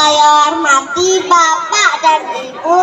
saya hormati Bapak dan Ibu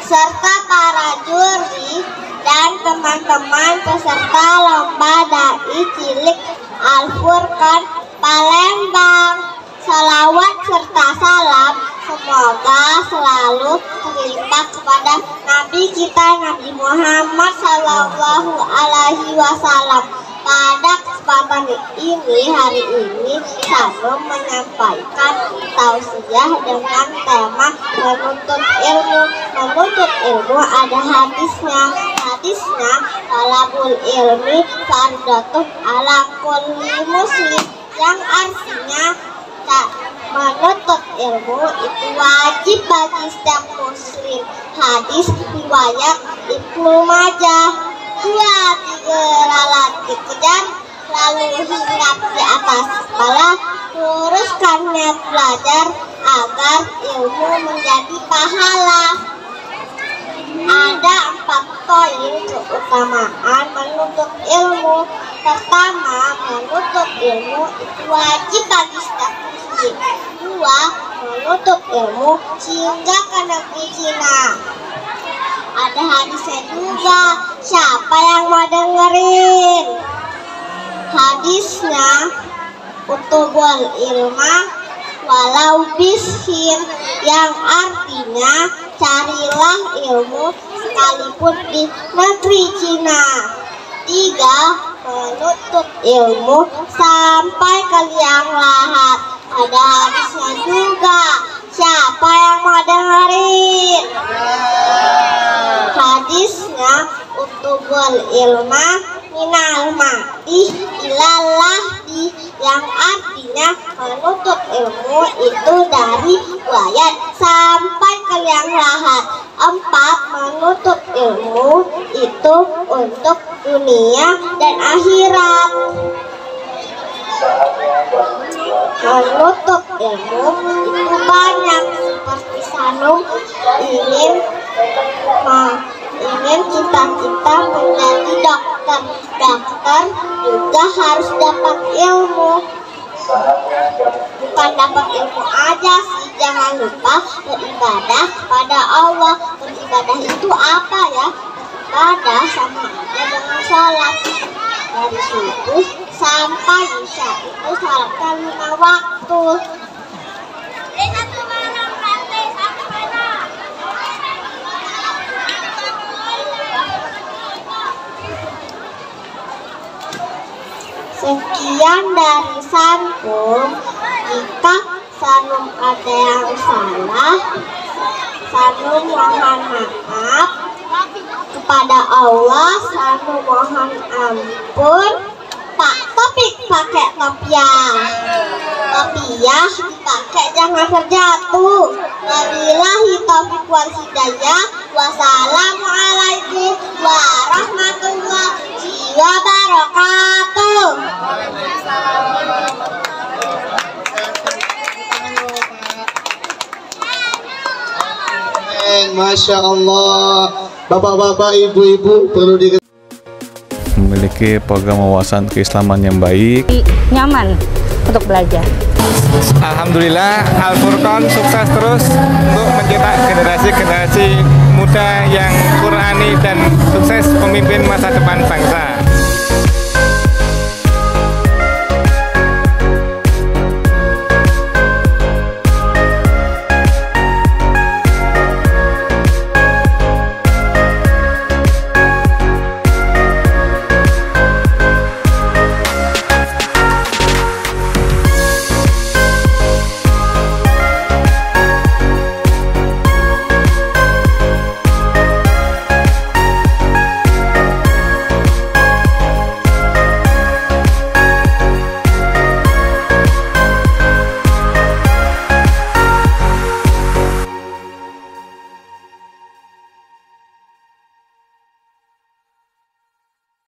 serta para juri dan teman-teman peserta lomba dai cilik Al-Furqan Palembang. Salawat serta salam semoga selalu terlimpah kepada Nabi kita Nabi Muhammad Sallallahu Alaihi Wasallam. Pada kesempatan ini, hari ini Sanum menyampaikan tausiah dengan tema menuntut ilmu. Menuntut ilmu ada hadisnya. Hadisnya talabul ilmi fardhatun ala kulli muslim, yang artinya menuntut ilmu itu wajib bagi setiap muslim. Hadis riwayat Ibnu Majah. 2, 3 lalat dikejar, lalu hinggap di atas kepala, luruskan niat belajar agar ilmu menjadi pahala. Ada 4 poin keutamaan menuntut ilmu. Pertama, menuntut ilmu itu wajib bagi setiap muslim. 2, menuntut ilmu hingga ke negeri Cina. Ada hadisnya juga, siapa yang mau dengerin? Hadisnya utubul ilma walau bishin, yang artinya carilah ilmu sekalipun di negeri Cina. 3, menuntut ilmu sampai ke liang lahat. Ada hadisnya juga, siapa yang mau dengerin? Hadisnya utubul ilma minal mati ilal lahdi, yang artinya menuntut ilmu itu dari buaya sampai ke liang lahat. 4, menuntut ilmu itu untuk dunia dan akhirat. Menuntut ilmu itu banyak, seperti Sanum ingin cita-cita menjadi dokter. Dokter juga harus dapat ilmu. Bukan dapat ilmu aja sih, jangan lupa beribadah kepada Allah. Beribadah itu apa ya? Beribadah sama aja dengan sholat. Dari subuh sampai isya itu sholatnya 5 waktu. Sekian dari Sanum. Jika Sanum ada yang salah, Sanum mohon maaf. Kepada Allah Sanum mohon ampun. Pak Topik pakai topiah. Topiah dipakai jangan terjatuh. Wabillahi taufiq wal hidayah. Wassalamualaikum warahmatullahi wabarakatuh. Masya Allah, bapak-bapak, ibu-ibu perlu diketahui memiliki program wawasan keislaman yang baik, nyaman untuk belajar. Alhamdulillah, Al-Furqan sukses terus untuk mencetak generasi-generasi muda yang Qurani dan sukses pemimpin masa depan bangsa.